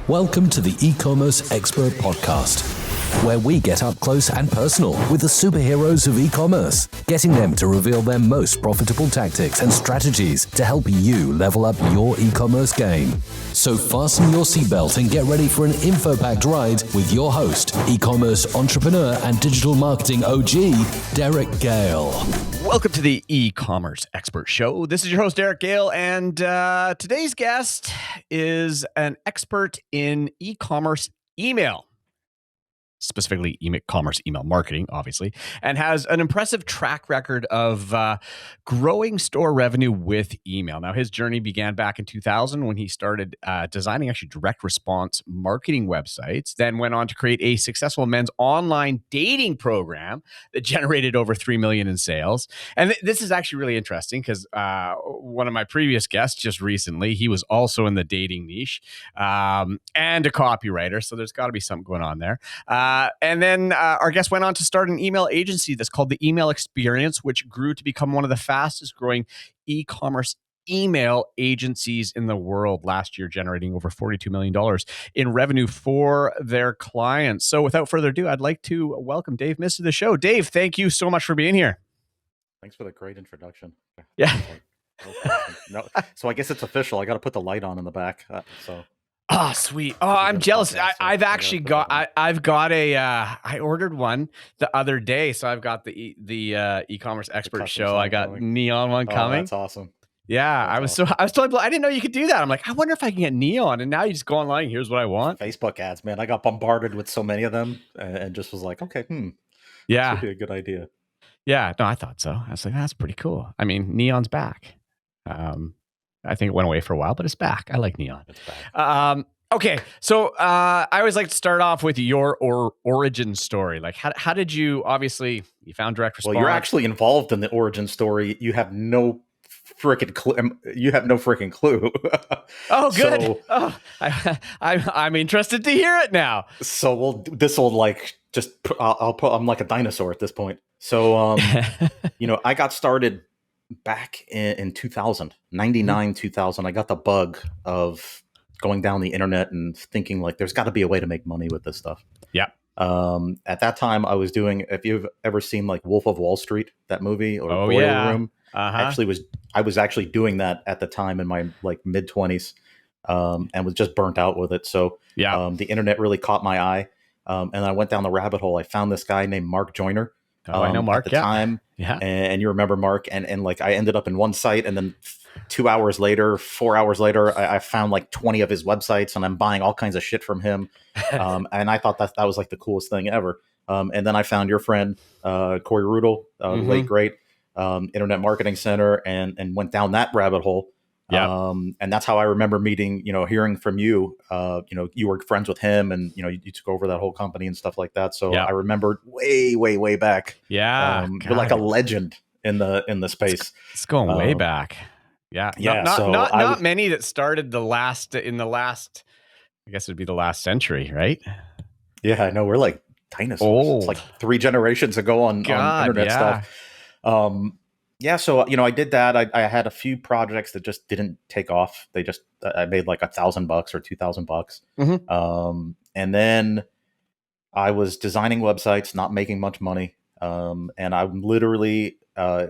Welcome to the eCommerce Expert Podcast, where we get up close and personal with the superheroes of e-commerce, getting them to reveal their most profitable tactics and strategies to help you level up your e-commerce game. So fasten your seatbelt and get ready for an info-packed ride with your host, e-commerce entrepreneur and digital marketing OG, Derek Gale. Welcome to the eCommerce Expert Show. This is your host, Derek Gale, and today's guest is an expert in e-commerce email, specifically e-commerce email marketing, obviously, and has an impressive track record of growing store revenue with email. Now, his journey began back in 2000 when he started designing actually direct response marketing websites, then went on to create a successful men's online dating program that generated over $3 million in sales. And this is actually really interesting because one of my previous guests just recently, he was also in the dating niche and a copywriter. So there's got to be something going on there. And then our guest went on to start an email agency that's called the Email Experience, which grew to become one of the fastest growing e-commerce email agencies in the world last year, generating over $42 million in revenue for their clients. So without further ado, I'd like to welcome Dave Miss to the show. Dave, thank you so much for being here. Thanks for the great introduction. Yeah. No, so I guess it's official. I got to put the light on in the back. Oh, sweet. Oh, I'm jealous. I've actually got, I've got I ordered one the other day. So I've got the e-commerce expert show. I got coming. Neon one coming. That's awesome. Yeah. I was totally, I didn't know you could do that. I'm like, I wonder if I can get Neon. And now you just go online. Here's what I want. Facebook ads, man. I got bombarded with so many of them and just was like, okay, yeah, this would be a good idea. Yeah. No, I thought so. I was like, that's pretty cool. I mean, Neon's back. I think it went away for a while, but it's back. I like Neon. It's back. Okay, so I always like to start off with your origin story. Like, how did you? Obviously, you found direct response. Well, you're actually involved in the origin story. You have no freaking clue. You have no freaking clue. Oh, good. I'm interested to hear it now. So this will like just. I'm like a dinosaur at this point. So I got started back in 2000, 99, 2000. I got the bug of going down the internet and thinking like there's got to be a way to make money with this stuff. Yeah. At that time I was doing, if you've ever seen like Wolf of Wall Street, that movie, or Boiler Room, I was actually doing that at the time in my like mid 20s and was just burnt out with it. So the internet really caught my eye. And I went down the rabbit hole. I found this guy named Mark Joyner. I know Mark at the time. Yeah. And you remember Mark, and like I ended up in one site, and then 4 hours later, I found like 20 of his websites, and I'm buying all kinds of shit from him. And I thought that was like the coolest thing ever. And then I found your friend, Corey Rudel, late great, Internet Marketing Center, and went down that rabbit hole. Yeah. And that's how I remember meeting, hearing from you, you were friends with him, and, you took over that whole company and stuff like that. So I remember way back. Yeah. You're like a legend in the space. It's going way back. Yeah. Yeah. Not many that started in the last, I guess it'd be the last century, right? Yeah, I know. We're like dinosaurs. Old. It's like 3 generations ago on internet stuff. Yeah, so I did that. I had a few projects that just didn't take off. I made like $1,000 or $2,000. And then I was designing websites, not making much money. And I'm literally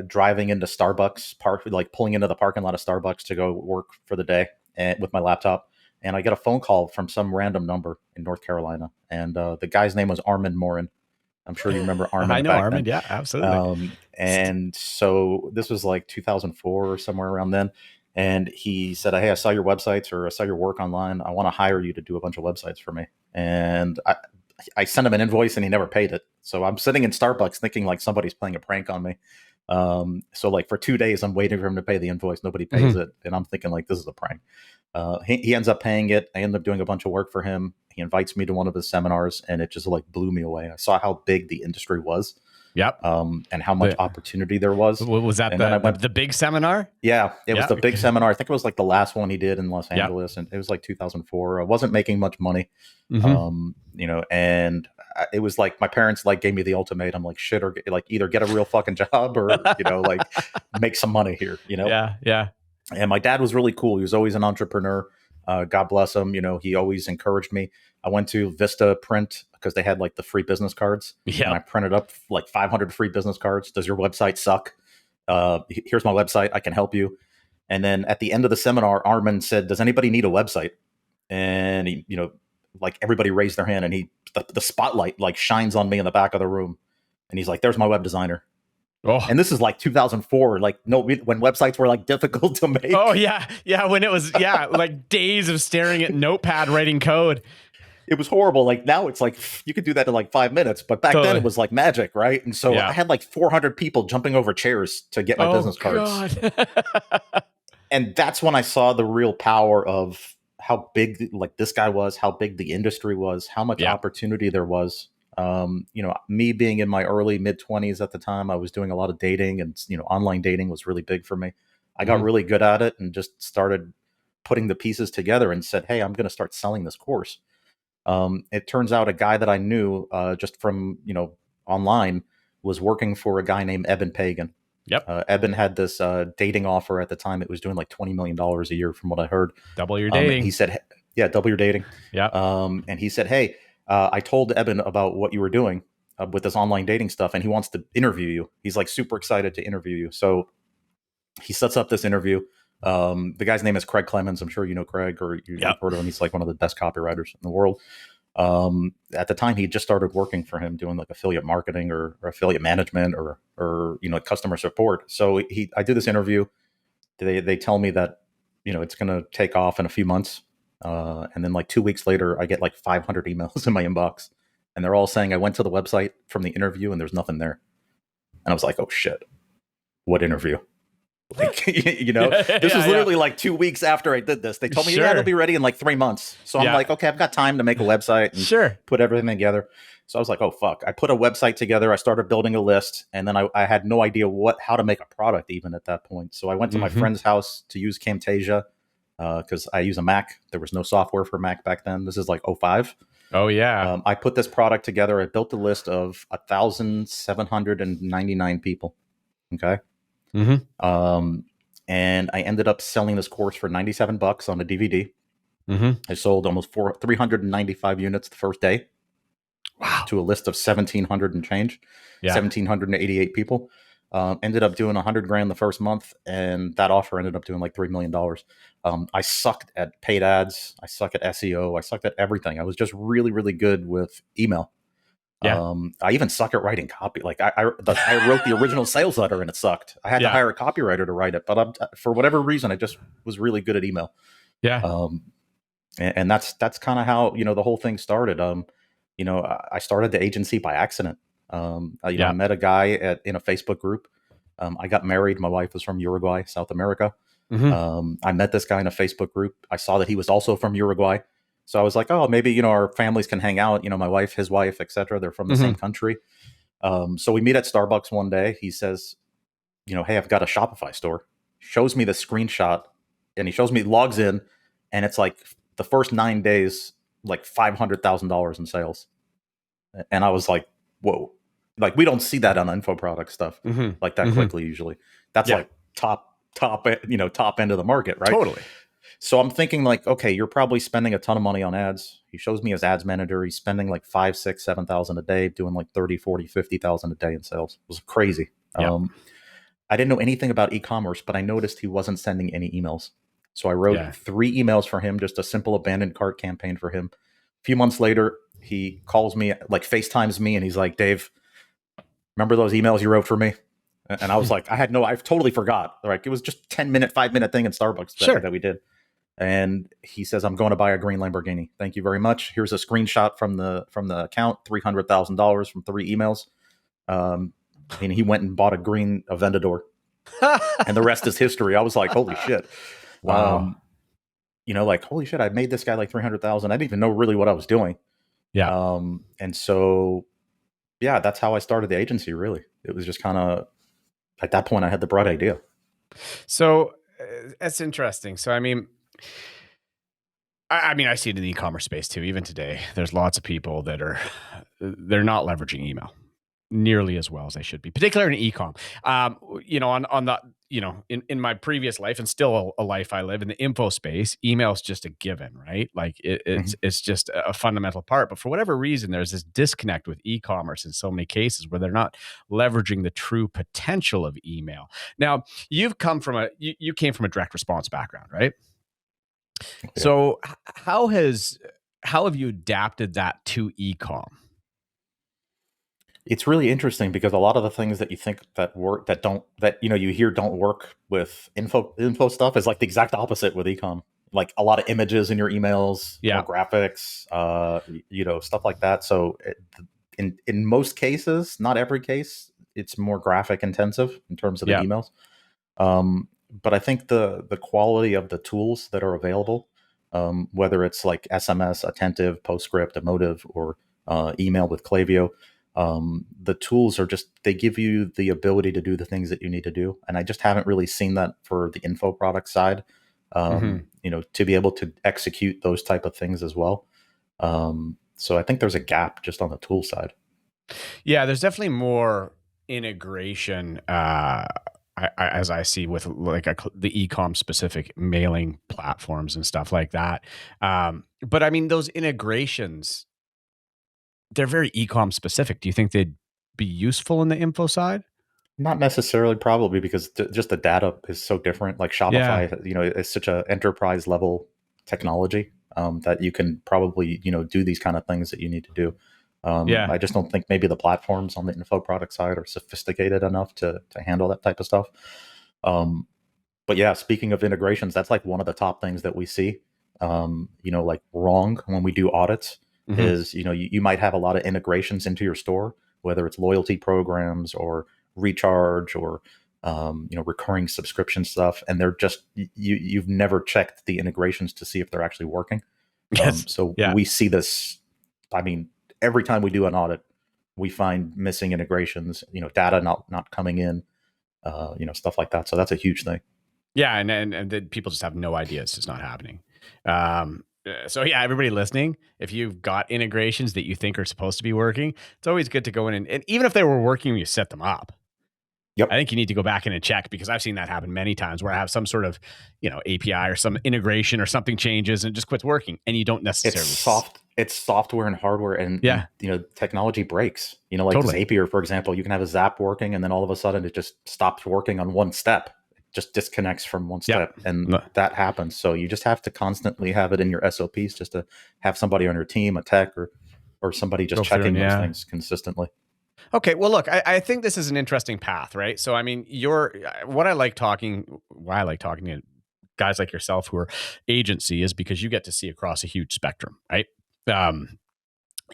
driving into Starbucks, pulling into the parking lot of Starbucks to go work for the day with my laptop. And I get a phone call from some random number in North Carolina, and the guy's name was Armin Morin. I'm sure you remember Armin. I know Armin. Yeah, absolutely. And so this was like 2004 or somewhere around then. And he said, "Hey, I saw your websites, or I saw your work online. I want to hire you to do a bunch of websites for me." And I sent him an invoice, and he never paid it. So I'm sitting in Starbucks thinking like somebody's playing a prank on me. So like for 2 days, I'm waiting for him to pay the invoice. Nobody pays it. And I'm thinking like, this is a prank. He ends up paying it. I end up doing a bunch of work for him. He invites me to one of his seminars, and it just like blew me away. I saw how big the industry was. Yep. And how much opportunity there was. Was that the big seminar? Yeah, it was the big seminar. I think it was like the last one he did in Los Angeles, and it was like 2004. I wasn't making much money, and it was like my parents like gave me the ultimatum, like shit, or like either get a real fucking job or like make some money here. Yeah. And my dad was really cool. He was always an entrepreneur. God bless him. He always encouraged me. I went to Vista Print because they had like the free business cards. And I printed up like 500 free business cards. Does your website suck? Here's my website. I can help you. And then at the end of the seminar, Armin said, does anybody need a website? And he, like everybody raised their hand, and the spotlight like shines on me in the back of the room. And he's like, there's my web designer. Oh. And this is like 2004, like when websites were like difficult to make. Oh yeah. Yeah. When it was, like days of staring at Notepad writing code. It was horrible. Like now it's like, you could do that in like 5 minutes, but back then it was like magic. Right. And so I had like 400 people jumping over chairs to get my business cards. And that's when I saw the real power of how big like this guy was, how big the industry was, how much opportunity there was. Me being in my early mid-20s at the time, I was doing a lot of dating, and online dating was really big for me. I got really good at it and just started putting the pieces together and said, hey, I'm going to start selling this course. It turns out a guy that I knew just from online was working for a guy named Eben Pagan. Yep. Eben had this dating offer at the time. It was doing like $20 million a year from what I heard. Double your dating. He said, double your dating. Yeah. And he said, hey, I told Eben about what you were doing with this online dating stuff, and he wants to interview you. He's like super excited to interview you. So he sets up this interview. The guy's name is Craig Clemens. I'm sure you know Craig, or you've heard of him. He's like one of the best copywriters in the world. At the time, he just started working for him doing like affiliate marketing or affiliate management or customer support. So I did this interview. They tell me that it's going to take off in a few months. And then like 2 weeks later, I get like 500 emails in my inbox, and they're all saying I went to the website from the interview and there's nothing there. And I was like, oh shit, what interview? Like, this was literally like 2 weeks after I did this. They told me, it'll be ready in like 3 months. So I'm like, okay, I've got time to make a website and put everything together. So I was like, oh fuck. I put a website together. I started building a list, and then I had no idea how to make a product even at that point. So I went to my friend's house to use Camtasia because I use a Mac. There was no software for Mac back then. This is like 2005. Oh yeah. I put this product together. I built a list of 1,799 people. Okay. Mm-hmm. And I ended up selling this course for $97 on a DVD. Mm-hmm. I sold almost 395 units the first day. Wow. To a list of 1,700 and change. 1,788 people. Ended up doing $100,000 the first month, and that offer ended up doing like $3 million. I sucked at paid ads. I suck at SEO. I sucked at everything. I was just really, really good with email. Yeah. I even suck at writing copy. Like I wrote the original sales letter and it sucked. I had to hire a copywriter to write it, but for whatever reason, I just was really good at email. Yeah. And that's kind of how, the whole thing started. I started the agency by accident. I met a guy in a Facebook group. I got married. My wife was from Uruguay, South America. Mm-hmm. I met this guy in a Facebook group. I saw that he was also from Uruguay. So I was like, oh, maybe, our families can hang out, my wife, his wife, etc. They're from the same country. So we meet at Starbucks one day. He says, hey, I've got a Shopify store. Shows me the screenshot, and he logs in, and it's like the first 9 days, like $500,000 in sales. And I was like, whoa, like we don't see that on info product stuff like that quickly usually. That's like top end of the market, right? Totally. So I'm thinking like, okay, you're probably spending a ton of money on ads. He shows me his ads manager. He's spending like 5, 6, 7,000 a day, doing like 30, 40, 50,000 a day in sales. It was crazy. Yep. I didn't know anything about e-commerce, but I noticed he wasn't sending any emails. So I wrote 3 emails for him, just a simple abandoned cart campaign for him. A few months later, he calls me, like FaceTimes me, and he's like, Dave, remember those emails you wrote for me? And I was like, I totally forgot. Like it was just 10-minute, 5-minute thing in Starbucks that we did. And he says, I'm going to buy a green Lamborghini. Thank you very much. Here's a screenshot from the account, $300,000 from 3 emails. And he went and bought a green Aventador. And the rest is history. I was like, holy shit. Wow. Like, holy shit, I made this guy like 300,000. I didn't even know really what I was doing. Yeah. And so, that's how I started the agency, really. It was just kind of, at that point, I had the bright idea. So that's interesting. So, I mean, I see it in the e-commerce space too. Even today, there's lots of people that they're not leveraging email nearly as well as they should be, particularly in e-com. On the in my previous life and still a life I live in the info space, email is just a given, right? Like it's just a fundamental part. But for whatever reason, there's this disconnect with e-commerce in so many cases where they're not leveraging the true potential of email. Now, you came from a direct response background, right? Yeah. So how have you adapted that to e-com? It's really interesting because a lot of the things that you think that work that you hear don't work with info stuff is like the exact opposite with ecom. Like a lot of images in your emails, more graphics, stuff like that. So in most cases, not every case, it's more graphic intensive in terms of the emails. But I think the quality of the tools that are available, whether it's like SMS, Attentive, PostScript, Emotive, or email with Klaviyo, the tools are they give you the ability to do the things that you need to do. And I just haven't really seen that for the info product side, to be able to execute those type of things as well. So I think there's a gap just on the tool side. Yeah, there's definitely more integration, as I see with like the e-com specific mailing platforms and stuff like that. But I mean, those integrations, they're very e-com specific. Do you think they'd be useful in the info side? Not necessarily, probably, because just the data is so different. Like Shopify, is such a enterprise level technology that you can probably, do these kind of things that you need to do. I just don't think maybe the platforms on the info product side are sophisticated enough to handle that type of stuff. But yeah, speaking of integrations, that's like one of the top things that we see, like wrong when we do audits is, you might have a lot of integrations into your store, whether it's loyalty programs or recharge or, recurring subscription stuff. And they're just, you've never checked the integrations to see if they're actually working. We see this, I mean, every time we do an audit, we find missing integrations, data not coming in, stuff like that. So that's a huge thing. Yeah, and then people just have no idea it's just not happening. So yeah, everybody listening, if you've got integrations that you think are supposed to be working, it's always good to go in and even if they were working, you set them up. Yep. I think you need to go back in and check because I've seen that happen many times where I have some sort of, API or some integration or something changes and it just quits working and you don't necessarily. It's software and hardware and technology breaks. Like Zapier, for example, you can have a Zap working and then all of a sudden it just stops working on one step. It just disconnects from one step and that happens. So you just have to constantly have it in your SOPs just to have somebody on your team, a tech or somebody just checking those things consistently. Okay, well, look, I think this is an interesting path, right? So, I mean, why I like talking to guys like yourself who are agency is because you get to see across a huge spectrum, right?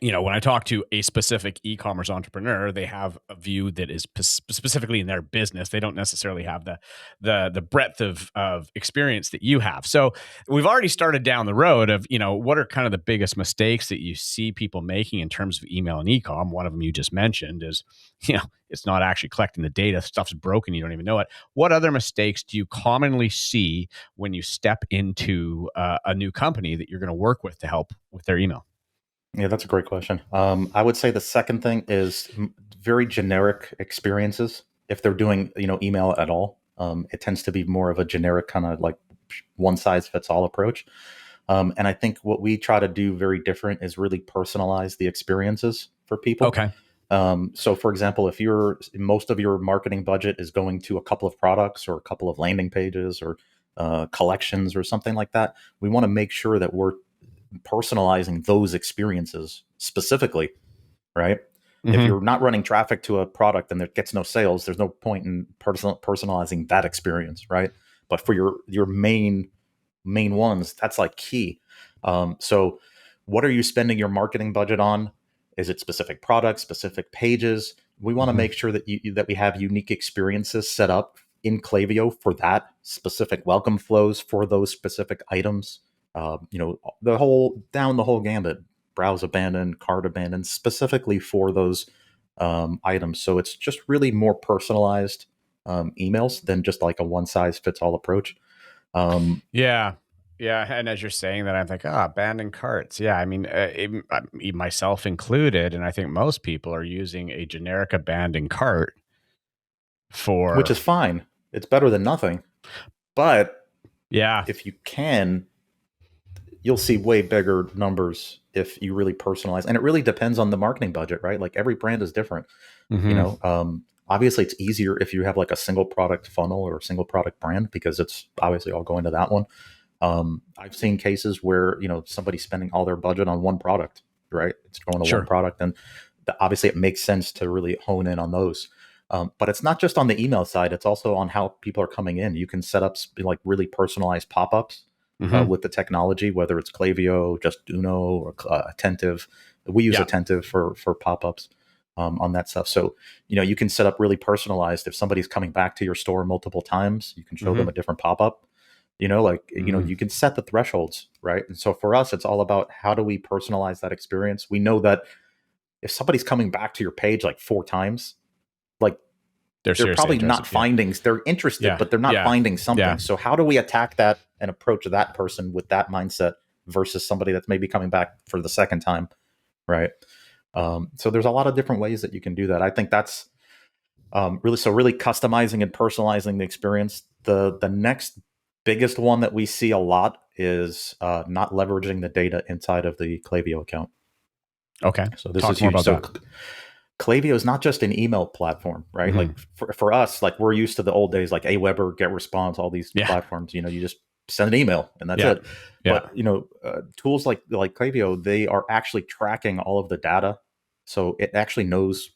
When I talk to a specific e-commerce entrepreneur, they have a view that is specifically in their business. They don't necessarily have the breadth of experience that you have. So we've already started down the road of, what are kind of the biggest mistakes that you see people making in terms of email and e-com. One of them you just mentioned is, it's not actually collecting the data. Stuff's broken. You don't even know it. What other mistakes do you commonly see when you step into a new company that you're going to work with to help with their email? Yeah, that's a great question. I would say the second thing is very generic experiences. If they're doing, email at all, it tends to be more of a generic kind of like one size fits all approach. And I think what we try to do very different is really personalize the experiences for people. Okay. So for example, if most of your marketing budget is going to a couple of products or a couple of landing pages or collections or something like that, we want to make sure that we're personalizing those experiences specifically, right? Mm-hmm. If you're not running traffic to a product and it gets no sales, there's no point in personalizing that experience, right? But for your main ones, that's like key. So what are you spending your marketing budget on? Is it specific products, specific pages? We want to make sure that that we have unique experiences set up in Klaviyo for that specific welcome flows for those specific items. The whole gambit, browse abandoned, cart abandoned, specifically for those items. So it's just really more personalized emails than just like a one size fits all approach. Yeah. And as you're saying that, I'm like, abandoned carts. Yeah. I mean, myself included. And I think most people are using a generic abandoned cart which is fine. It's better than nothing. But yeah, if you can, you'll see way bigger numbers if you really personalize. And it really depends on the marketing budget, right? Like every brand is different. Obviously it's easier if you have like a single product funnel or a single product brand, because it's obviously all going to that one. I've seen cases where, somebody's spending all their budget on one product, right? It's going to one product. And obviously it makes sense to really hone in on those. But it's not just on the email side. It's also on how people are coming in. You can set up like really personalized pop-ups with the technology, whether it's Klaviyo, just Uno, or Attentive. We use Attentive for pop-ups on that stuff. So, you can set up really personalized. If somebody's coming back to your store multiple times, you can show them a different pop-up. You can set the thresholds, right? And so for us, it's all about how do we personalize that experience. We know that if somebody's coming back to your page like 4 times, like they're probably not finding, they're interested, but they're not finding something. Yeah. So how do we attack that and approach that person with that mindset versus somebody that's maybe coming back for the second time, right? So there's a lot of different ways that you can do that. I think that's really customizing and personalizing the experience. The next biggest one that we see a lot is not leveraging the data inside of the Klaviyo account. Okay. So this is huge. So Klaviyo is not just an email platform, right? Like for us, like we're used to the old days, like Aweber, GetResponse, all these platforms. You just send an email and that's it. But tools like Klaviyo, they are actually tracking all of the data, so it actually knows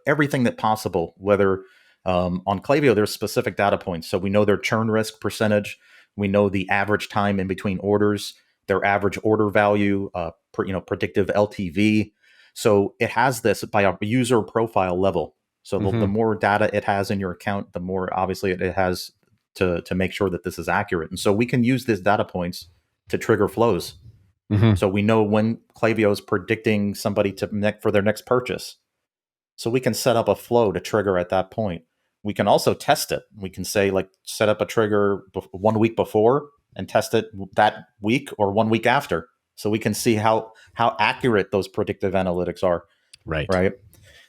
everything that possible. Whether on Klaviyo, there's specific data points, so we know their churn risk percentage, we know the average time in between orders, their average order value, predictive LTV. So it has this by a user profile level. So the more data it has in your account, the more obviously it has to make sure that this is accurate. And so we can use these data points to trigger flows. So we know when Klaviyo is predicting somebody for their next purchase. So we can set up a flow to trigger at that point. We can also test it. We can say set up a trigger 1 week before and test it that week or 1 week after. So we can see how accurate those predictive analytics are. Right.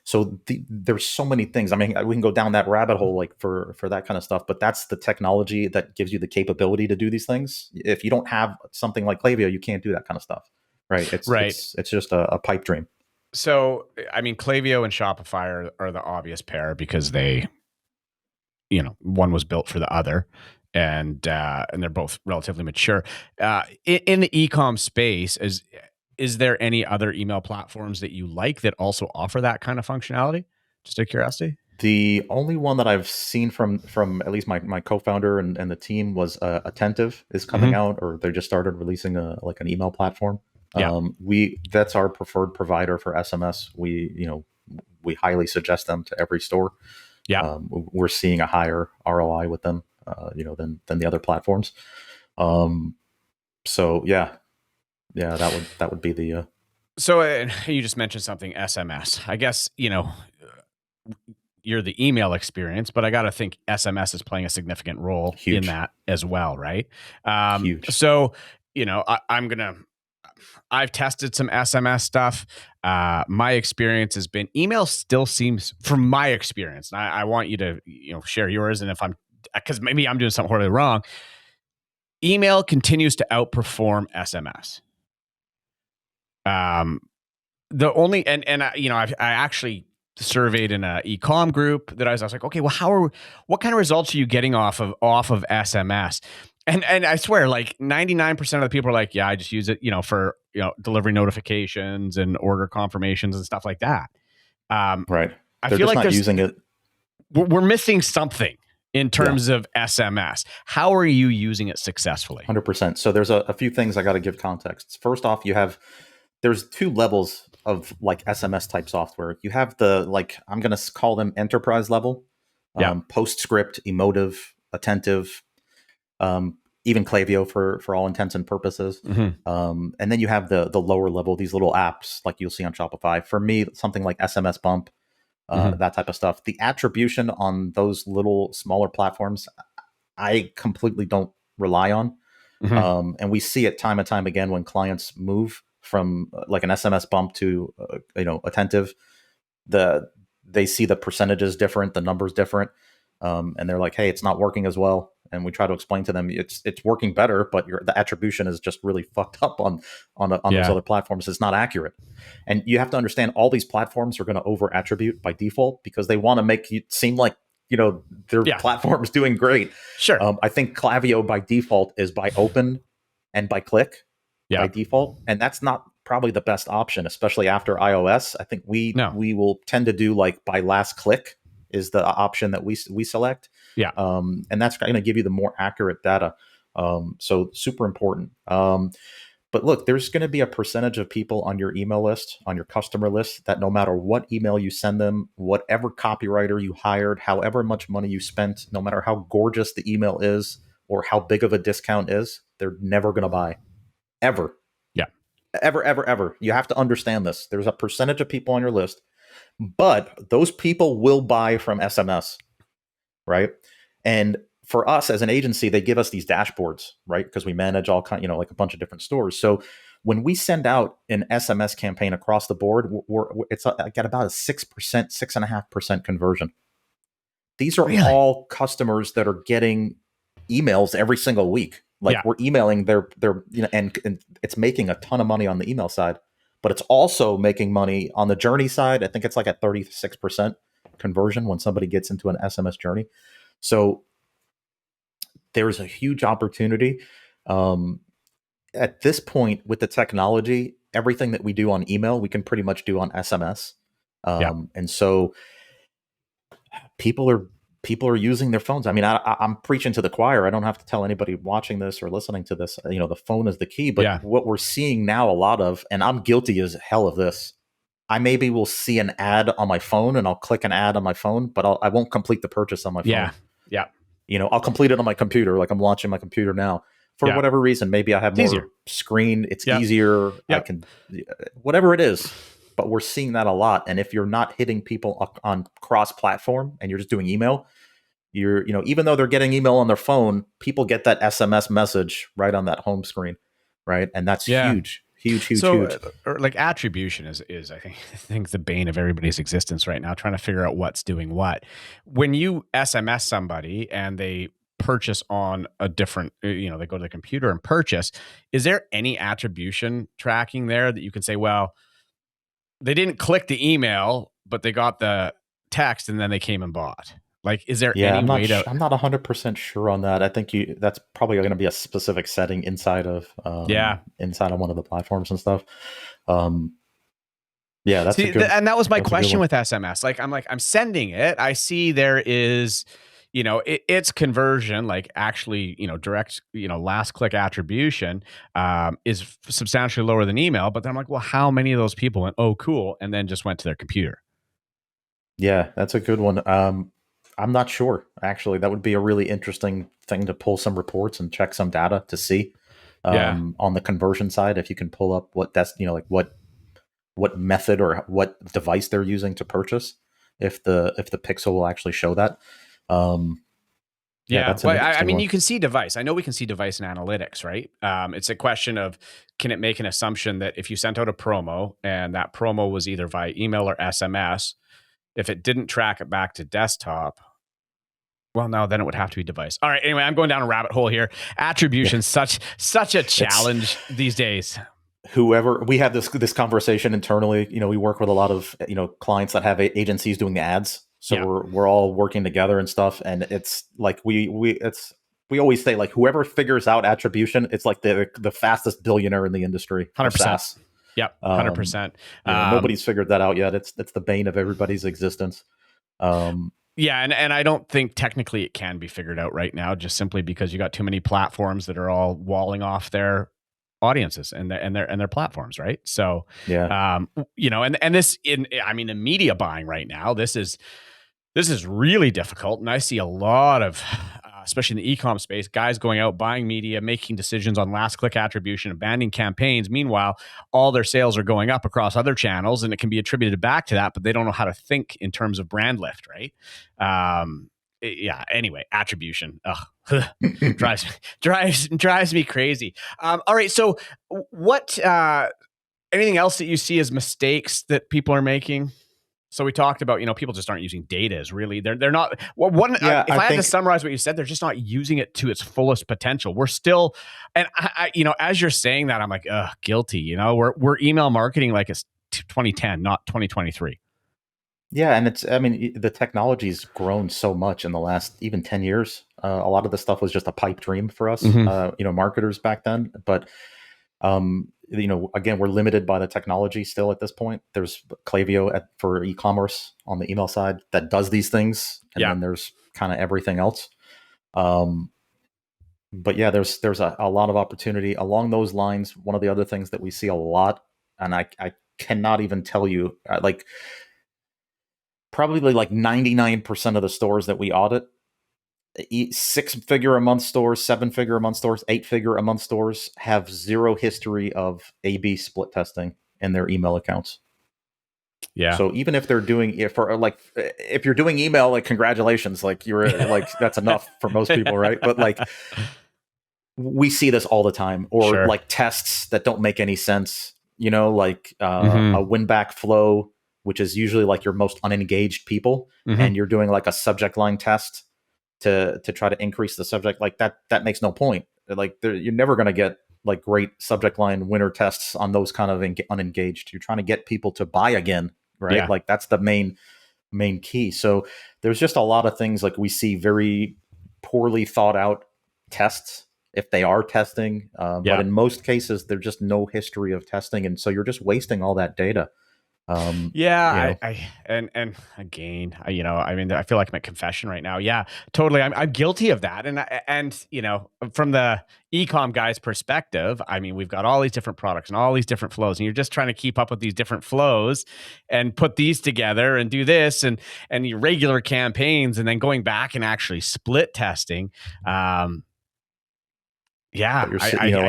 So there's so many things. I mean, we can go down that rabbit hole for that kind of stuff, but that's the technology that gives you the capability to do these things. If you don't have something like Klaviyo, you can't do that kind of stuff. Right. It's just a pipe dream. So, I mean, Klaviyo and Shopify are the obvious pair because they, one was built for the other. And they're both relatively mature. In the e-com space, is there any other email platforms that you like that also offer that kind of functionality? Just out of curiosity. The only one that I've seen from at least my co-founder and the team was Attentive is coming out, or they just started releasing an email platform. That's our preferred provider for SMS. We highly suggest them to every store. We're seeing a higher ROI with them. Than the other platforms. So that would be the. So you just mentioned something SMS. I guess you're the email experience, but I got to think SMS is playing a significant role in that as well, right? Huge. So I've tested some SMS stuff. My experience has been email still seems, from my experience, and I want you to share yours, and because maybe I'm doing something horribly wrong, email continues to outperform SMS. The only I actually surveyed in a e-com group that I was like, okay, well, what kind of results are you getting off of SMS? And I swear, 99% of the people are like, yeah, I just use it, for delivery notifications and order confirmations and stuff like that. Right. I feel like not using it. We're missing something in terms of SMS. How are you using it successfully? 100%. So there's a few things I got to give context. First off, there's 2 levels of SMS type software. You have the, I'm going to call them enterprise level, PostScript, Emotive, Attentive, even Klaviyo for all intents and purposes. And then you have the lower level, these little apps like you'll see on Shopify. For me, something like SMS Bump, that type of stuff. The attribution on those little smaller platforms, I completely don't rely on. And we see it time and time again when clients move from an SMS Bump to Attentive. They see the percentages different, the numbers different. and they're like, hey, it's not working as well. And we try to explain to them it's working better, but the attribution is just really fucked up on those other platforms. It's not accurate. And you have to understand all these platforms are going to over attribute by default because they want to make it seem like, their platform's doing great. Sure. I think Klaviyo by default is by open and by click by default. And that's not probably the best option, especially after iOS. I think we will tend to do like by last click is the option that we select. Yeah. And that's going to give you the more accurate data. So super important. But look, there's going to be a percentage of people on your email list, on your customer list, that no matter what email you send them, whatever copywriter you hired, however much money you spent, no matter how gorgeous the email is or how big of a discount is, they're never going to buy. Ever. Yeah. Ever, ever, ever. You have to understand this. There's a percentage of people on your list, but those people will buy from SMS, right? And for us as an agency, they give us these dashboards, right? Because we manage all kind, like a bunch of different stores. So when we send out an SMS campaign across the board, it's got about a 6%, 6.5% conversion. These are all customers that are getting emails every single week. Like we're emailing their and it's making a ton of money on the email side, but it's also making money on the journey side. I think it's like a 36% conversion when somebody gets into an SMS journey. So there's a huge opportunity. At this point with the technology, everything that we do on email, we can pretty much do on SMS. And so people are using their phones. I mean, I'm preaching to the choir. I don't have to tell anybody watching this or listening to this, the phone is the key. But what we're seeing now a lot of, and I'm guilty as hell of this, I maybe will see an ad on my phone and I'll click an ad on my phone, but I won't complete the purchase on my phone. Yeah. I'll complete it on my computer. Like I'm launching my computer now for whatever reason. Maybe I have more screen. It's easier. I can, whatever it is. But we're seeing that a lot. And if you're not hitting people on cross-platform and you're just doing email, even though they're getting email on their phone, people get that SMS message right on that home screen, right? And that's huge. Huge. Like attribution is I think the bane of everybody's existence right now, trying to figure out what's doing what. When you SMS somebody and they purchase on a different, they go to the computer and purchase, is there any attribution tracking there that you can say, well, they didn't click the email, but they got the text and then they came and bought? Like, is there any way to? I'm not 100% sure on that. I think that's probably going to be a specific setting inside of one of the platforms and stuff. That's and that was my question with SMS. I'm sending it. I see there is, its conversion, like actually, direct, last click attribution is substantially lower than email. But then I'm like, well, how many of those people went, oh, cool, and then just went to their computer? Yeah, that's a good one. I'm not sure, actually. That would be a really interesting thing to pull some reports and check some data to see on the conversion side. If you can pull up what that's, what method or what device they're using to purchase, if the pixel will actually show that. That's I mean, you can see device. I know we can see device in analytics, right? It's a question of, can it make an assumption that if you sent out a promo and that promo was either via email or SMS, if it didn't track it back to desktop, well, no, then it would have to be device. All right. Anyway, I'm going down a rabbit hole here. Attribution, such a challenge these days. Whoever we have this conversation internally, we work with a lot of clients that have agencies doing the ads, so we're all working together and stuff. And it's like we always say, like, whoever figures out attribution, it's like the fastest billionaire in the industry. 100%. Yep, 100%. Nobody's figured that out yet. It's the bane of everybody's existence. And I don't think technically it can be figured out right now, just simply because you got too many platforms that are all walling off their audiences and their platforms, right? So and this in media buying right now, this is really difficult, and I see a lot of especially in the e-com space, guys going out, buying media, making decisions on last click attribution, abandoning campaigns. Meanwhile, all their sales are going up across other channels, and it can be attributed back to that, but they don't know how to think in terms of brand lift, right? Anyway, attribution. Drives me crazy. All right. So what, anything else that you see as mistakes that people are making? So we talked about, people just aren't using data as really, they're not, well, if I had to summarize what you said, they're just not using it to its fullest potential. We're still, and I as you're saying that, I'm like, guilty, we're email marketing like it's 2010, not 2023. Yeah. And the technology's grown so much in the last even 10 years. A lot of the stuff was just a pipe dream for us, marketers back then. But again, we're limited by the technology still at this point. There's Klaviyo for e-commerce on the email side that does these things, and then there's kind of everything else. But yeah, there's a lot of opportunity along those lines. One of the other things that we see a lot, and I cannot even tell you, probably like 99% of the stores that we audit, 6-figure a month stores, 7-figure a month stores, 8-figure a month stores have zero history of A/B split testing in their email accounts. Yeah. So even if they're doing, if you're doing email, like, congratulations, like you're like, that's enough for most people, right? But like, we see this all the time, or like tests that don't make any sense, a win back flow, which is usually like your most unengaged people, and you're doing like a subject line test to try to increase the subject, like that makes no point. Like you're never going to get like great subject line winner tests on those kind of unengaged. You're trying to get people to buy again, right? Yeah. Like that's the main key. So there's just a lot of things, like we see very poorly thought out tests if they are testing, but in most cases there's just no history of testing, and so you're just wasting all that data. And again, I feel like I'm at confession right now. Yeah, totally. I'm guilty of that. And from the e-com guy's perspective, we've got all these different products and all these different flows, and you're just trying to keep up with these different flows and put these together and do this and your regular campaigns, and then going back and actually split testing. I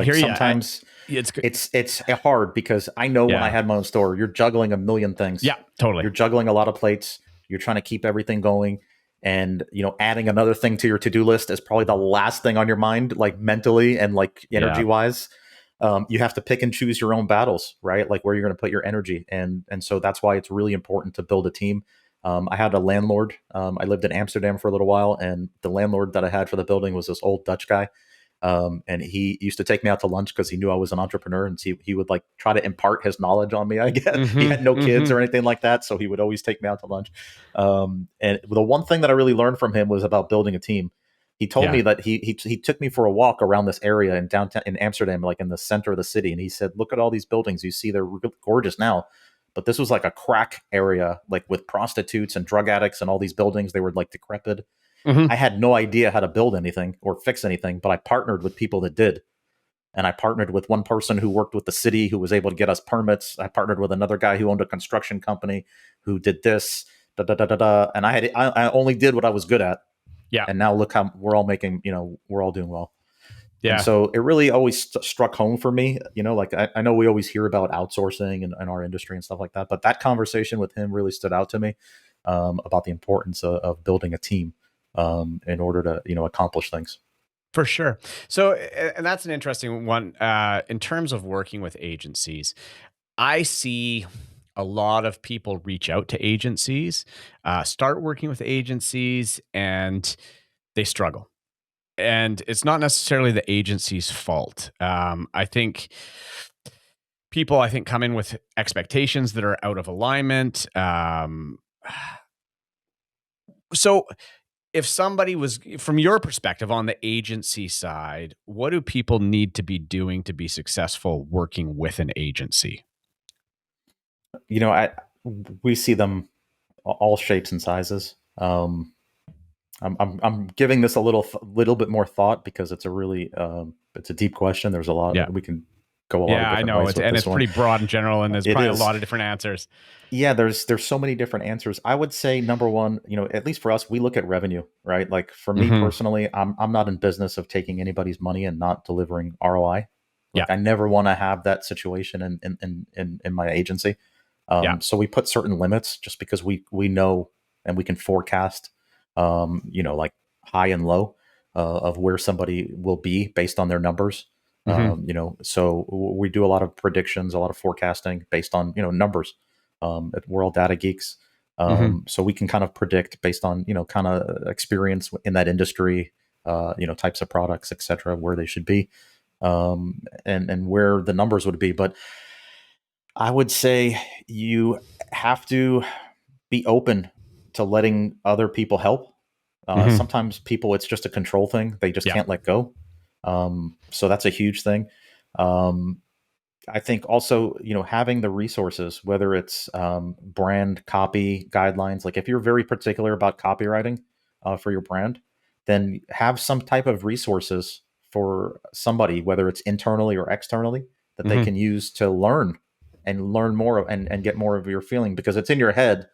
hear you. Sometimes it's hard, because I know when I had my own store, you're juggling a million things. Yeah, totally. You're juggling a lot of plates. You're trying to keep everything going, and adding another thing to your to-do list is probably the last thing on your mind, like mentally and like energy wise. You have to pick and choose your own battles, right? Like where you're going to put your energy, and so that's why it's really important to build a team. I had a landlord. I lived in Amsterdam for a little while, and the landlord that I had for the building was this old Dutch guy. And he used to take me out to lunch because he knew I was an entrepreneur, and he would like try to impart his knowledge on me, I guess. He had no kids or anything like that, so he would always take me out to lunch. And the one thing that I really learned from him was about building a team. He told me that he took me for a walk around this area in downtown in Amsterdam, like in the center of the city, and he said, "Look at all these buildings you see; they're gorgeous now, but this was like a crack area, like with prostitutes and drug addicts, and all these buildings, they were like decrepit." I had no idea how to build anything or fix anything, but I partnered with people that did. And I partnered with one person who worked with the city who was able to get us permits. I partnered with another guy who owned a construction company who did this, And I only did what I was good at. Yeah. And now look how we're all making, we're all doing well. Yeah. And so it really always struck home for me, like I know we always hear about outsourcing in our industry and stuff like that, but that conversation with him really stood out to me, about the importance of building a team. In order to, accomplish things. For sure. So, and that's an interesting one. In terms of working with agencies, I see a lot of people reach out to agencies, start working with agencies, and they struggle. And it's not necessarily the agency's fault. I think people, come in with expectations that are out of alignment. So if somebody was, from your perspective on the agency side, what do people need to be doing to be successful working with an agency? We see them all shapes and sizes. I'm giving this a little bit more thought, because it's a really it's a deep question. There's a lot we can go a lot of different ways with this one. And it's pretty broad and general, and there's probably a lot of different answers. Yeah, there's so many different answers. I would say number one, at least for us, we look at revenue, right? Like for me personally, I'm not in business of taking anybody's money and not delivering ROI. Like I never want to have that situation in my agency. So we put certain limits just because we know and we can forecast, like high and low of where somebody will be based on their numbers. So we do a lot of predictions, a lot of forecasting based on, numbers. We're all data geeks. So we can kind of predict based on, kind of experience in that industry, types of products, et cetera, where they should be, and where the numbers would be. But I would say you have to be open to letting other people help. Sometimes people, it's just a control thing. They just can't let go. So that's a huge thing. I think also, having the resources, whether it's brand copy guidelines, like if you're very particular about copywriting for your brand, then have some type of resources for somebody, whether it's internally or externally, that they can use to learn more and get more of your feeling, because it's in your head,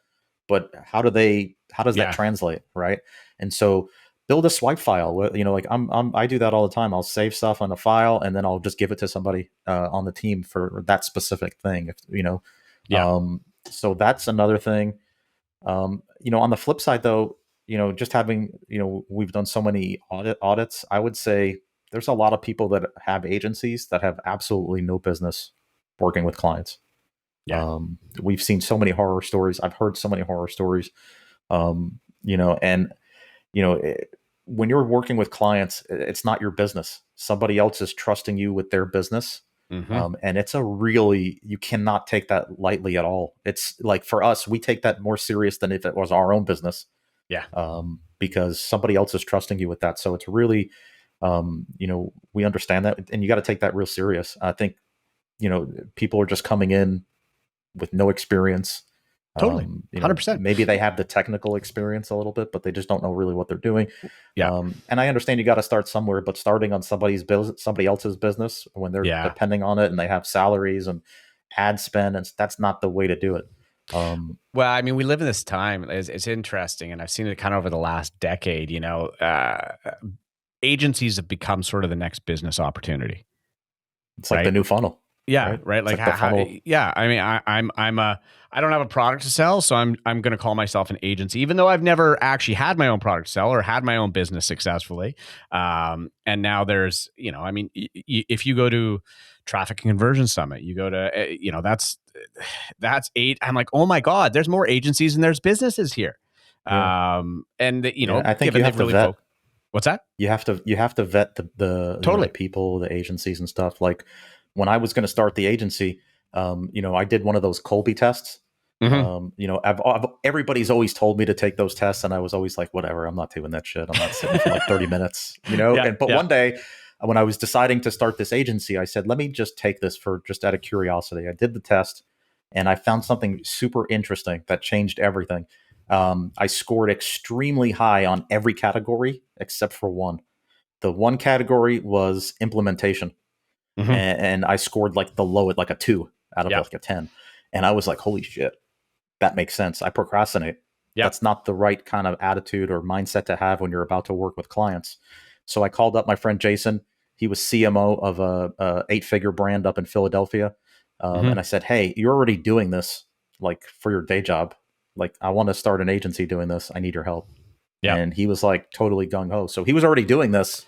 but how does that translate, right? And so build a swipe file. Like I do that all the time. I'll save stuff on a file and then I'll just give it to somebody on the team for that specific thing. So that's another thing. On the flip side though, just having, we've done so many audits. I would say there's a lot of people that have agencies that have absolutely no business working with clients. We've seen so many horror stories. I've heard so many horror stories. When you're working with clients, it's not your business. Somebody else is trusting you with their business. And it's you cannot take that lightly at all. It's like, for us, we take that more serious than if it was our own business. Because somebody else is trusting you with that. So it's really, we understand that, and you got to take that real serious. I think, people are just coming in with no experience. Totally. 100%. Maybe they have the technical experience a little bit, but they just don't know really what they're doing. And I understand you got to start somewhere, but starting on somebody else's business when they're depending on it and they have salaries and ad spend, and that's not the way to do it. Well, I mean, we live in this time. It's interesting, and I've seen it kind of over the last decade. Agencies have become sort of the next business opportunity. It's like the new funnel. Yeah. Right. Like I mean, I don't have a product to sell, so I'm going to call myself an agency, even though I've never actually had my own product to sell or had my own business successfully. And now there's, if you go to Traffic and Conversion Summit, you go to, that's 8. I'm like, oh my God, there's more agencies and there's businesses here. I think you have to vet. What's that? You have to vet the totally the people, the agencies and stuff. Like when I was going to start the agency, I did one of those Colby tests. Everybody's always told me to take those tests, and I was always like, whatever, I'm not doing that shit. I'm not sitting for like 30 minutes, But one day when I was deciding to start this agency, I said, let me just take this for just out of curiosity. I did the test and I found something super interesting that changed everything. I scored extremely high on every category except for one. The one category was implementation. And I scored like the lowest, like a 2 out of like a 10. And I was like, holy shit, that makes sense. I procrastinate. That's not the right kind of attitude or mindset to have when you're about to work with clients. So I called up my friend Jason. He was CMO of a 8-figure brand up in Philadelphia. And I said, hey, you're already doing this like for your day job. Like, I want to start an agency doing this. I need your help. And he was like totally gung ho. So he was already doing this.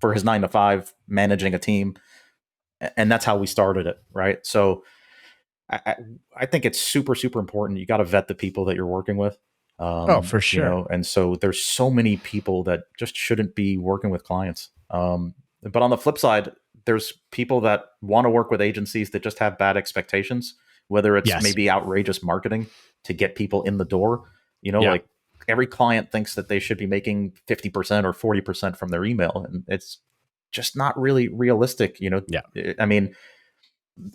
For his 9-to-5, managing a team. And that's how we started it. Right. So I think it's super, super important. You got to vet the people that you're working with. For sure. And so there's so many people that just shouldn't be working with clients. But on the flip side, there's people that want to work with agencies that just have bad expectations, whether it's maybe outrageous marketing to get people in the door. Like every client thinks that they should be making 50% or 40% from their email. And it's just not really realistic. I mean,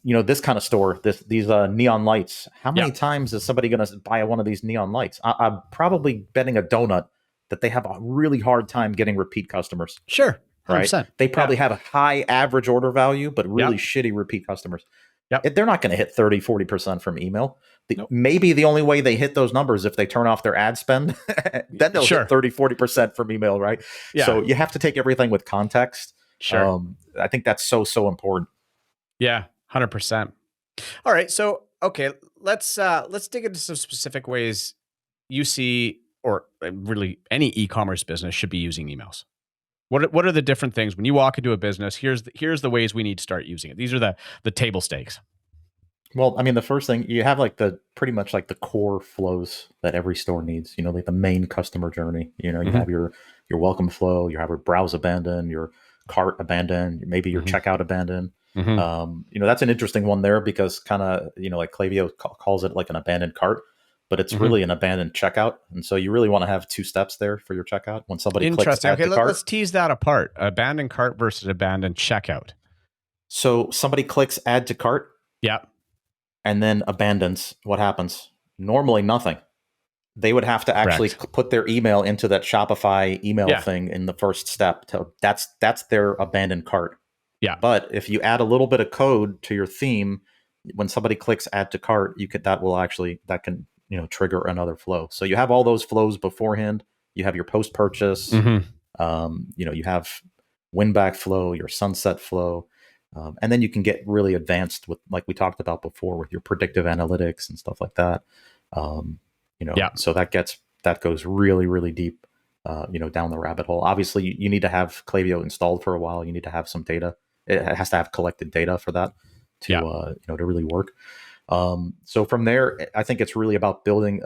this kind of store, these neon lights, how many times is somebody going to buy one of these neon lights? I'm probably betting a donut that they have a really hard time getting repeat customers. Sure. 100%. Right? They probably have a high average order value, but really shitty repeat customers. They're not going to hit 30, 40% from email. Maybe the only way they hit those numbers if they turn off their ad spend, then they'll hit 30, 40% from email, right? So you have to take everything with context. I think that's so important. 100%. All right. So, okay, let's dig into some specific ways you see, or really any e-commerce business should be using emails. What are the different things when you walk into a business? Here's the ways we need to start using it. These are the table stakes. Well, I mean, the first thing you have like the pretty much like the core flows that every store needs, like the main customer journey. You have your welcome flow, you have your browse abandon, your cart abandon, maybe your checkout abandon. That's an interesting one there because kind of, like Klaviyo calls it like an abandoned cart, but it's really an abandoned checkout. And so you really want to have two steps there for your checkout. When somebody clicks add to cart. Let's tease that apart. Abandoned cart versus abandoned checkout. So somebody clicks add to cart. Yeah. And then abandons. What happens? Normally nothing. They would have to actually put their email into that Shopify email thing in the first step. That's their abandoned cart. Yeah. But if you add a little bit of code to your theme, when somebody clicks add to cart, that can trigger another flow. So you have all those flows beforehand. You have your post purchase. You have win back flow, your sunset flow. And then you can get really advanced with, like we talked about before, with your predictive analytics and stuff like that. So that goes really, really deep, down the rabbit hole. Obviously, you need to have Klaviyo installed for a while. You need to have some data. It has to have collected data for that to really work. So from there, I think it's really about building.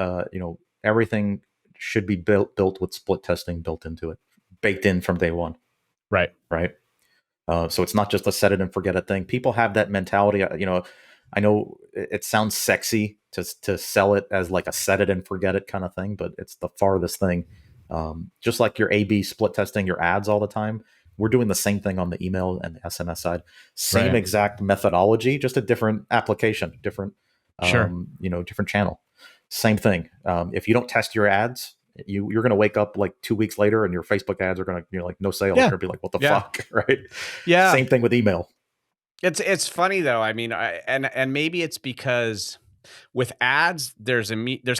Everything should be built with split testing built into it, baked in from day one. Right. So it's not just a set it and forget it thing. People have that mentality. I know it sounds sexy to sell it as like a set it and forget it kind of thing, but it's the farthest thing. Just like your A/B split testing your ads all the time, we're doing the same thing on the email and the SMS side. Same exact methodology, just a different application, different channel. Same thing. If you don't test your ads, you're going to wake up like 2 weeks later and your Facebook ads are going to, like no sales. You're going to be like, what the fuck? Right. Yeah. Same thing with email. It's funny though. I mean, and maybe it's because with ads, there's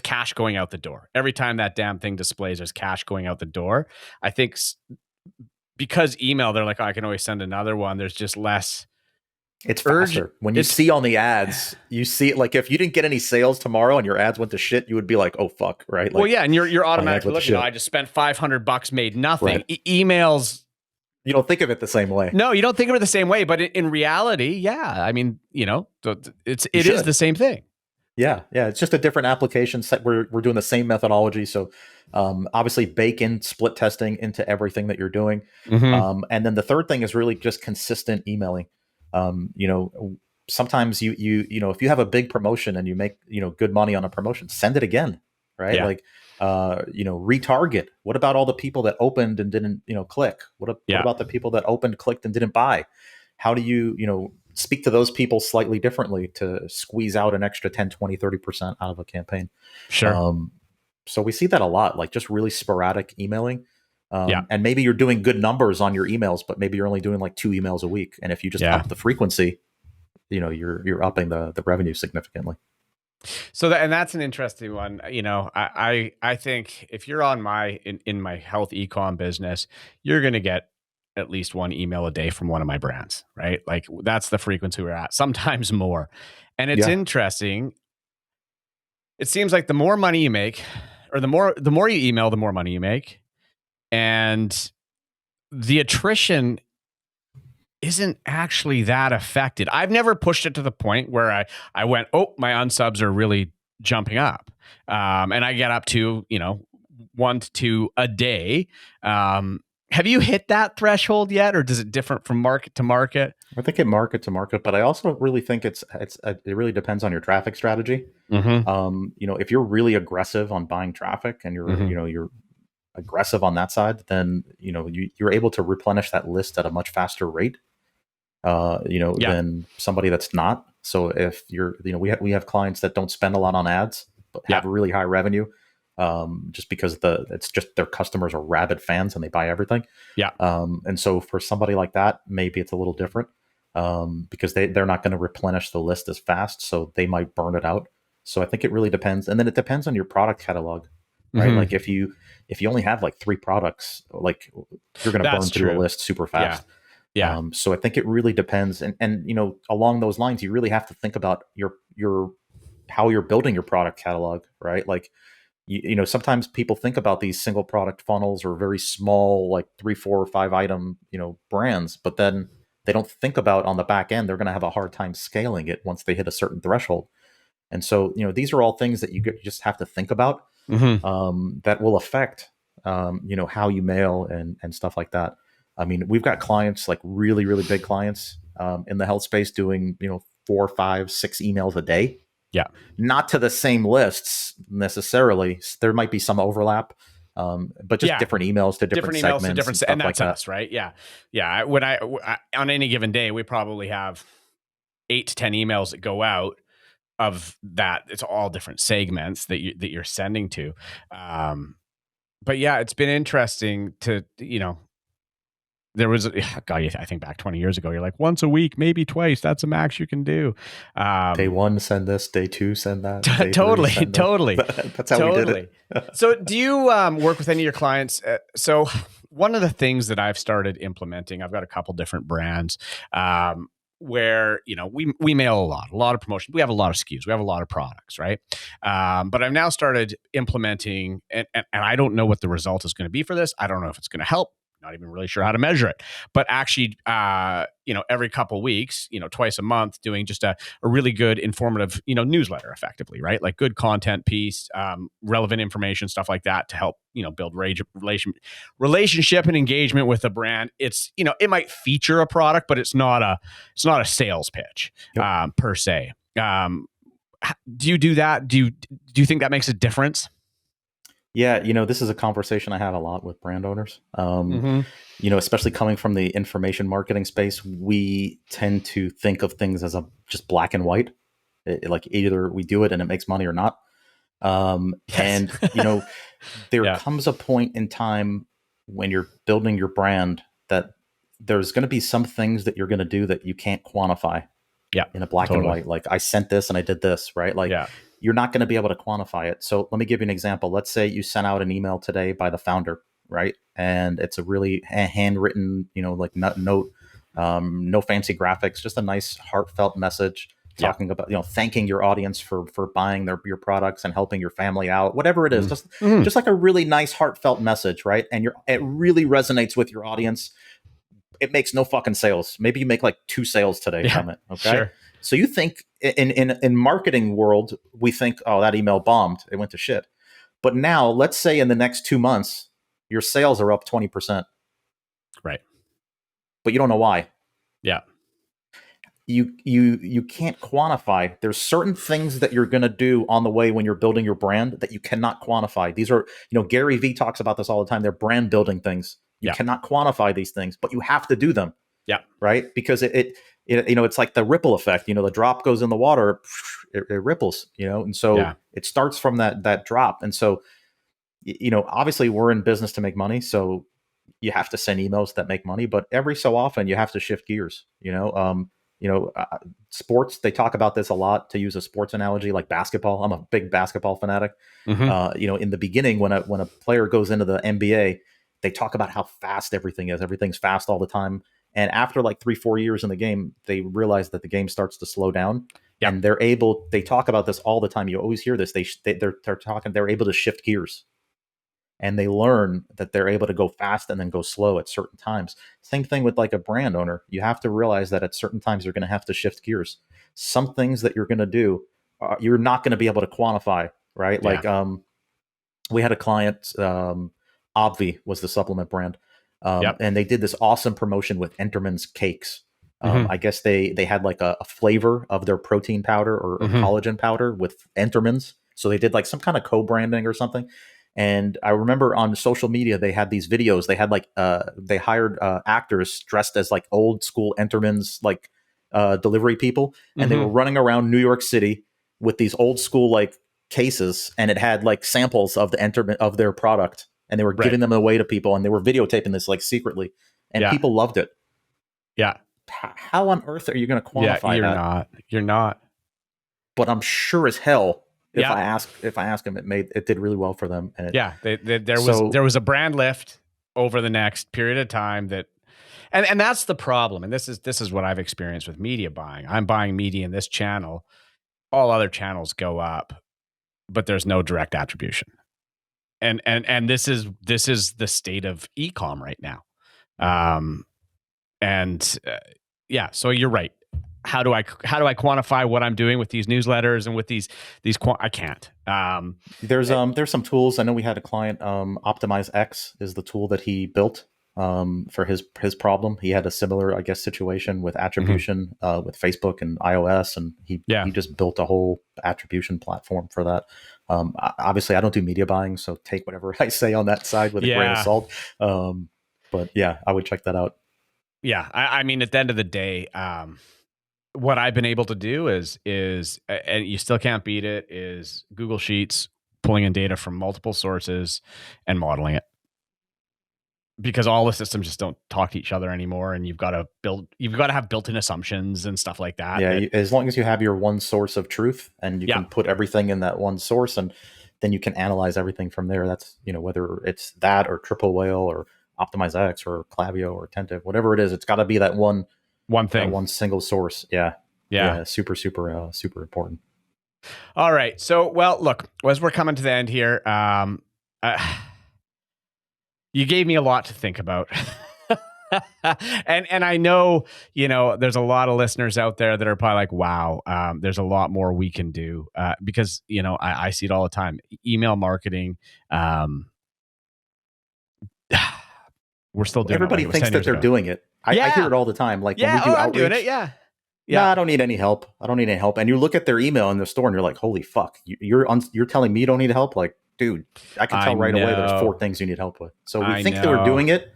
cash going out the door. Every time that damn thing displays, there's cash going out the door. I think because email, they're like, oh, I can always send another one. There's just less. It's faster. When you see on the ads, you see it like if you didn't get any sales tomorrow and your ads went to shit, you would be like, oh fuck, right? Like, well, yeah, and you're automatically looking. I just spent $500, made nothing. Right. Emails. You don't think of it the same way. No, you don't think of it the same way. But in reality, yeah, I mean, it is the same thing. Yeah, it's just a different application set. We're doing the same methodology. So obviously bake in split testing into everything that you're doing. And then the third thing is really just consistent emailing. Sometimes you if you have a big promotion and you make good money on a promotion, send it again, right? Yeah. Like retarget. What about all the people that opened and didn't click? What about the people that opened, clicked, and didn't buy? How do you speak to those people slightly differently to squeeze out an extra 10, 20, 30% out of a campaign? Sure. So we see that a lot, like just really sporadic emailing. And maybe you're doing good numbers on your emails, but maybe you're only doing like 2 emails a week. And if you just up the frequency, you're upping the revenue significantly. So that's an interesting one. I think if you're on in my health ecom business, you're going to get at least 1 email a day from one of my brands, right? Like that's the frequency we're at, sometimes more. And it's interesting. It seems like the more money you make, or the more you email, the more money you make. And the attrition isn't actually that affected. I've never pushed it to the point where I went, oh, my unsubs are really jumping up. And I get up to, 1 to 2 a day. Have you hit that threshold yet, or does it differ from market to market? I think it market to market, but I also really think it really depends on your traffic strategy. If you're really aggressive on buying traffic and you're aggressive on that side, then you're able to replenish that list at a much faster rate than somebody that's not. So if you're we have clients that don't spend a lot on ads but have really high revenue, just because it's just their customers are rabid fans and they buy everything. And so for somebody like that, maybe it's a little different because they're not going to replenish the list as fast, so they might burn it out. So I think it really depends, and then it depends on your product catalog. Right. Like if you only have like 3 products, like you're going to burn through a list super fast. Yeah. So I think it really depends. And along those lines, you really have to think about your how you're building your product catalog, right? Like, sometimes people think about these single product funnels or very small, like 3, 4, or 5 item, brands, but then they don't think about on the back end, they're going to have a hard time scaling it once they hit a certain threshold. And so, these are all things that you just have to think about, that will affect, how you mail and stuff like that. I mean, we've got clients, like really, really big clients, in the health space doing, 4, 5, 6 emails a day. Yeah. Not to the same lists necessarily. There might be some overlap, but just different emails to different segments, to different, and that's like us, right? Yeah. Yeah. When I on any given day, we probably have 8 to 10 emails that go out of that. It's all different segments that you're sending to. But yeah, it's been interesting to, there was, God, I think back 20 years ago, you're like, once a week, maybe twice. That's a max you can do. Day 1, send this. Day 2, send that. Day totally, 3, send totally. That's how we did it. So do you work with any of your clients? So one of the things that I've started implementing, I've got a couple different brands, where, we mail a lot of promotion. We have a lot of SKUs. We have a lot of products, right? But I've now started implementing, and I don't know what the result is going to be for this. I don't know if it's going to help. Not even really sure how to measure it, but actually, every couple weeks, twice a month, doing just a really good informative, newsletter effectively, right? Like good content piece, relevant information, stuff like that to help, build relationship and engagement with the brand. It's, it might feature a product, but it's not a sales pitch, per se. Do you do that? Do you think that makes a difference? Yeah, this is a conversation I have a lot with brand owners. Especially coming from the information marketing space, we tend to think of things as just black and white. Like either we do it and it makes money or not. And there comes a point in time when you're building your brand that there's going to be some things that you're going to do that you can't quantify. Yeah, in a black and white. Like I sent this and I did this, right? Like you're not going to be able to quantify it. So let me give you an example. Let's say you sent out an email today by the founder, right? And it's a really handwritten, like note, no fancy graphics, just a nice heartfelt message talking about, thanking your audience for buying your products and helping your family out, whatever it is, just like a really nice heartfelt message, right? And it really resonates with your audience. It makes no fucking sales. Maybe you make like 2 sales today from it. Okay. Sure. So you think in marketing world, we think, oh, that email bombed. It went to shit. But now let's say in the next 2 months, your sales are up 20%. Right. But you don't know why. Yeah. You can't quantify. There's certain things that you're going to do on the way when you're building your brand that you cannot quantify. These are, Gary Vee talks about this all the time. They're brand building things. You cannot quantify these things, but you have to do them. Yeah. Right. Because it's like the ripple effect. The drop goes in the water, it ripples. And so it starts from that drop. And so, obviously we're in business to make money, so you have to send emails that make money. But every so often, you have to shift gears. Sports. They talk about this a lot. To use a sports analogy, like basketball. I'm a big basketball fanatic. In the beginning, when a player goes into the NBA. They talk about how fast everything is. Everything's fast all the time. And after like 3-4 years in the game, they realize that the game starts to slow down. Yep. And they talk about this all the time. You always hear this. They're able to shift gears. And they learn that they're able to go fast and then go slow at certain times. Same thing with like a brand owner. You have to realize that at certain times you're going to have to shift gears. Some things that you're going to do, you're not going to be able to quantify, right? Yeah. Like we had a client, Obvi was the supplement brand. And they did this awesome promotion with Enterman's cakes. I guess they had like a flavor of their protein powder or collagen powder with Enterman's. So they did like some kind of co-branding or something. And I remember on social media, they had these videos. They had like, they hired actors dressed as like old school Enterman's like delivery people. And they were running around New York City with these old school like cases. And it had like samples of the Enterman of their product. And they were giving them away to people, and they were videotaping this like secretly, and people loved it. Yeah. How on earth are you going to quantify that? You're not. But I'm sure as hell if I ask them, it did really well for them. And there was a brand lift over the next period of time that, and that's the problem. And this is what I've experienced with media buying. I'm buying media in this channel. All other channels go up, but there's no direct attribution. And this is the state of e-com right now. So you're right. How do I quantify what I'm doing with these newsletters and with these I can't. There's some tools. I know we had a client, Optimize X is the tool that he built for his problem. He had a similar, I guess, situation with attribution with Facebook and iOS, and he just built a whole attribution platform for that. Obviously, I don't do media buying, so take whatever I say on that side with a grain of salt. But yeah, I would check that out. Yeah, I mean, at the end of the day, what I've been able to do is, and you still can't beat it, is Google Sheets, pulling in data from multiple sources and modeling it. Because all the systems just don't talk to each other anymore, and you've got to have built-in assumptions and stuff like that. Yeah, as long as you have your one source of truth, and you can put everything in that one source, and then you can analyze everything from there. That's, whether it's that or Triple Whale or Optimize X or Klaviyo or Attentive, whatever it is, it's got to be that one thing, one single source. Yeah. Super important. All right. So, well, look, as we're coming to the end here, you gave me a lot to think about. and I know, there's a lot of listeners out there that are probably like, wow, there's a lot more we can do, because, I see it all the time. Email marketing. We're still doing Everybody thinks that they're doing it. I hear it all the time. Like when we do outreach, I'm doing it. Yeah. Nah, I don't need any help. And you look at their email in the store and you're like, holy fuck, you're telling me you don't need help? Like, dude, I can tell right away there's 4 things you need help with. So we think that we're doing it,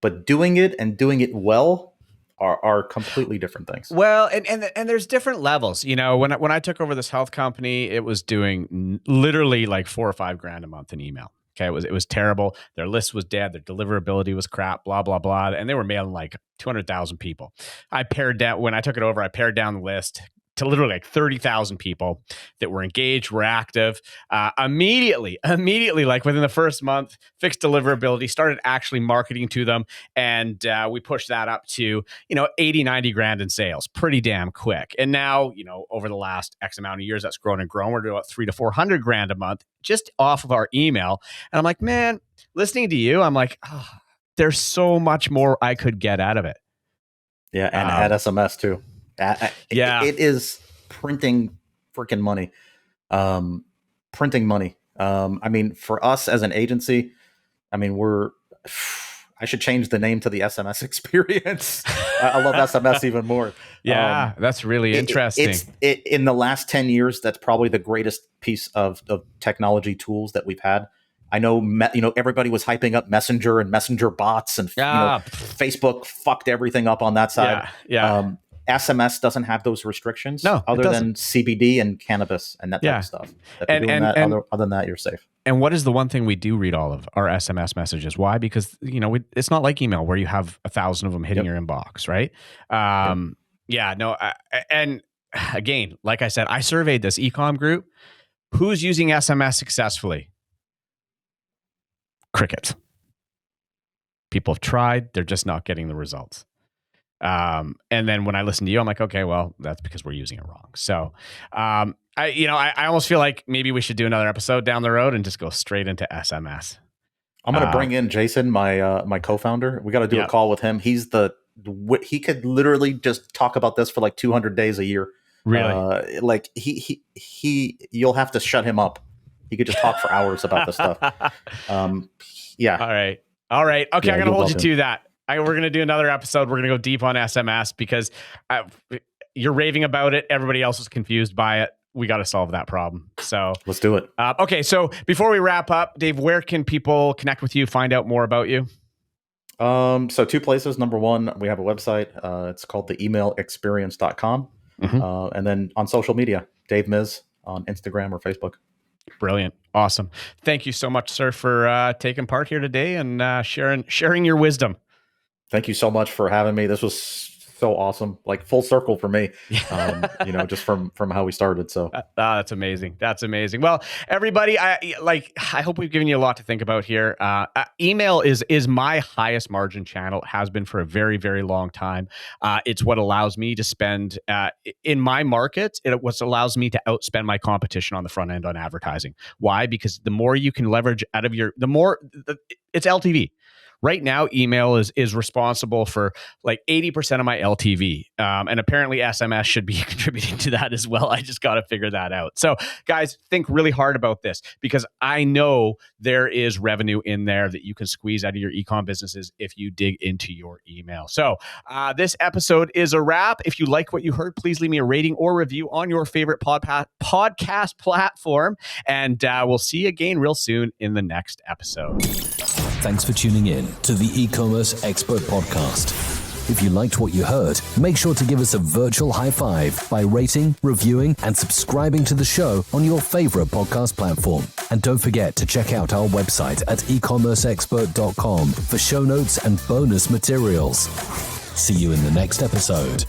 but doing it and doing it well are completely different things. Well, and there's different levels. When I took over this health company, it was doing literally like $4 or $5 grand a month in email. Okay, it was terrible. Their list was dead. Their deliverability was crap. Blah blah blah. And they were mailing like 200,000 people. When I took it over, I pared down the list to literally like 30,000 people that were engaged, were active. Immediately, like within the first month, fixed deliverability, started actually marketing to them. And we pushed that up to, 80, 90 grand in sales pretty damn quick. And now, over the last X amount of years, that's grown and grown. We're doing about 300 to 400 grand a month just off of our email. And I'm like, man, listening to you, I'm like, oh, there's so much more I could get out of it. Yeah. And add SMS too. It is printing freaking money. Printing money. I mean, for us as an agency, I mean, I should change the name to the SMS experience. I love SMS even more. Yeah, that's really interesting. In the last 10 years, that's probably the greatest piece of technology tools that we've had. I know, everybody was hyping up Messenger and Messenger bots, and Facebook fucked everything up on that side. Yeah. SMS doesn't have those restrictions, other than CBD and cannabis and that type of stuff. Other than that, you're safe. And what is the one thing we do read all of? Our SMS messages. Why? Because it's not like email where you have 1,000 of them hitting your inbox, right? And again, like I said, I surveyed this ecom group. Who's using SMS successfully? Crickets. People have tried; they're just not getting the results. And then when I listen to you, I'm like, okay, well, that's because we're using it wrong. So, I almost feel like maybe we should do another episode down the road and just go straight into SMS. I'm going to bring in Jason, my co-founder. We got to do a call with him. He could literally just talk about this for like 200 days a year. Really? Like you'll have to shut him up. He could just talk for hours about this stuff. Yeah. All right. Okay. I'm going to hold you to that. We're going to do another episode. We're going to go deep on SMS because you're raving about it. Everybody else is confused by it. We got to solve that problem. So let's do it. Okay. So before we wrap up, Dave, where can people connect with you, find out more about you? So 2 places. Number one, we have a website. It's called theemailexperience.com. And then on social media, Dave Miz on Instagram or Facebook. Brilliant. Awesome. Thank you so much, sir, for taking part here today and sharing your wisdom. Thank you so much for having me. This was so awesome, like full circle for me, just from how we started. So that's amazing. That's amazing. Well, everybody, I hope we've given you a lot to think about here. Email is my highest margin channel. It has been for a very, very long time. It's what allows me to spend in my market. What allows me to outspend my competition on the front end on advertising. Why? Because the more you can leverage out of it's LTV. right now, email is responsible for like 80% of my LTV. And apparently SMS should be contributing to that as well. I just got to figure that out. So guys, think really hard about this, because I know there is revenue in there that you can squeeze out of your e-com businesses if you dig into your email. So this episode is a wrap. If you like what you heard, please leave me a rating or review on your favorite podcast platform. And we'll see you again real soon in the next episode. Thanks for tuning in to the eCommerce Expert Podcast. If you liked what you heard, make sure to give us a virtual high five by rating, reviewing, and subscribing to the show on your favorite podcast platform. And don't forget to check out our website at ecommerceexpert.com for show notes and bonus materials. See you in the next episode.